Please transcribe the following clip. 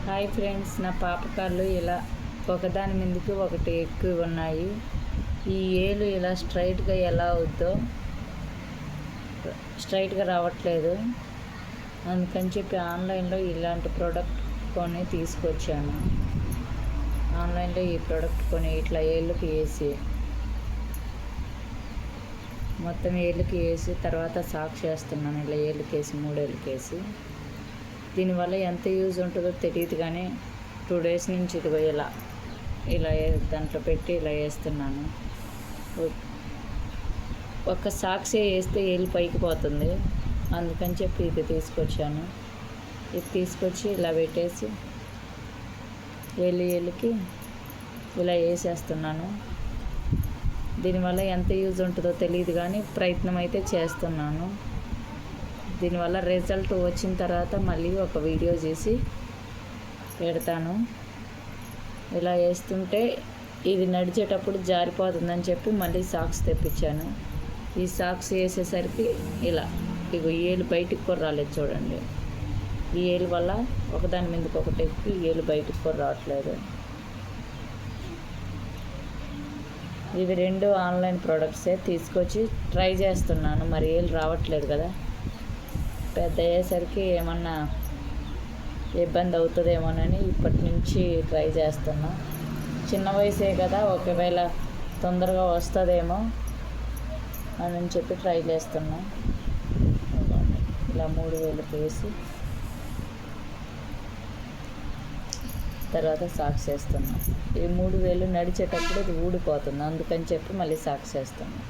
Hi friends, నా పాప కాళ్ళు ఇలా ఒకదాని మీదకి ఒకటి ఎక్కువ ఉన్నాయి. ఈ ఏలు ఇలా స్ట్రైట్గా ఎలా అవుద్దో స్ట్రైట్గా రావట్లేదు. అందుకని చెప్పి ఆన్లైన్లో ఇలాంటి ప్రోడక్ట్ కొని తీసుకొచ్చాను. ఆన్లైన్లో ఈ ప్రోడక్ట్ కొని ఇట్లా ఏళ్ళకి వేసి మొత్తం ఏళ్ళకి వేసి తర్వాత సాక్స్ చేస్తున్నాను. ఇలా ఏళ్ళకి వేసి 3 ఏళ్ళకి వేసి దీనివల్ల ఎంత యూజ్ ఉంటుందో తెలియదు, కానీ 2 డేస్ నుంచి ఇదిగో ఇలా దాంట్లో పెట్టి ఇలా వేస్తున్నాను. ఒక సాక్సే వేస్తే ఏళ్ళు పైకి పోతుంది. అందుకని చెప్పి ఇది తీసుకొచ్చాను. ఇది తీసుకొచ్చి ఇలా పెట్టేసి ఏళ్ళకి ఇలా వేసేస్తున్నాను. దీనివల్ల ఎంత యూజ్ ఉంటుందో తెలియదు, కానీ ప్రయత్నం అయితే చేస్తున్నాను. దీనివల్ల రిజల్ట్ వచ్చిన తర్వాత మళ్ళీ ఒక వీడియో చేసి పెడతాను. ఇలా వేస్తుంటే ఇది నడిచేటప్పుడు జారిపోతుందని చెప్పి మళ్ళీ సాక్స్ తెప్పించాను. ఈ సాక్స్ వేసేసరికి ఇలా ఏలు బయటికి కూడా రాలేదు. చూడండి, ఈ ఏలు వల్ల ఒకదాని మీదకి ఒకటి ఎక్కి ఏలు బయటికి కూడా రావట్లేదు. ఇవి 2 ఆన్లైన్ ప్రోడక్ట్సే తీసుకొచ్చి ట్రై చేస్తున్నాను. మరి ఏలు రావట్లేదు కదా, పెద్ద అయ్యేసరికి ఏమన్నా ఇబ్బంది అవుతుందేమోనని ఇప్పటి నుంచి ట్రై చేస్తున్నా. చిన్న వయసే కదా, ఒకవేళ తొందరగా వస్తుందేమో అని చెప్పి ట్రై చేస్తున్నా. ఇలా 3 వేలకు వేసి తర్వాత సాక్స్ వేస్తున్నా. ఈ 3 వేలు నడిచేటప్పుడు ఇది ఊడిపోతుంది. అందుకని చెప్పి మళ్ళీ సాక్స్ వేస్తున్నా.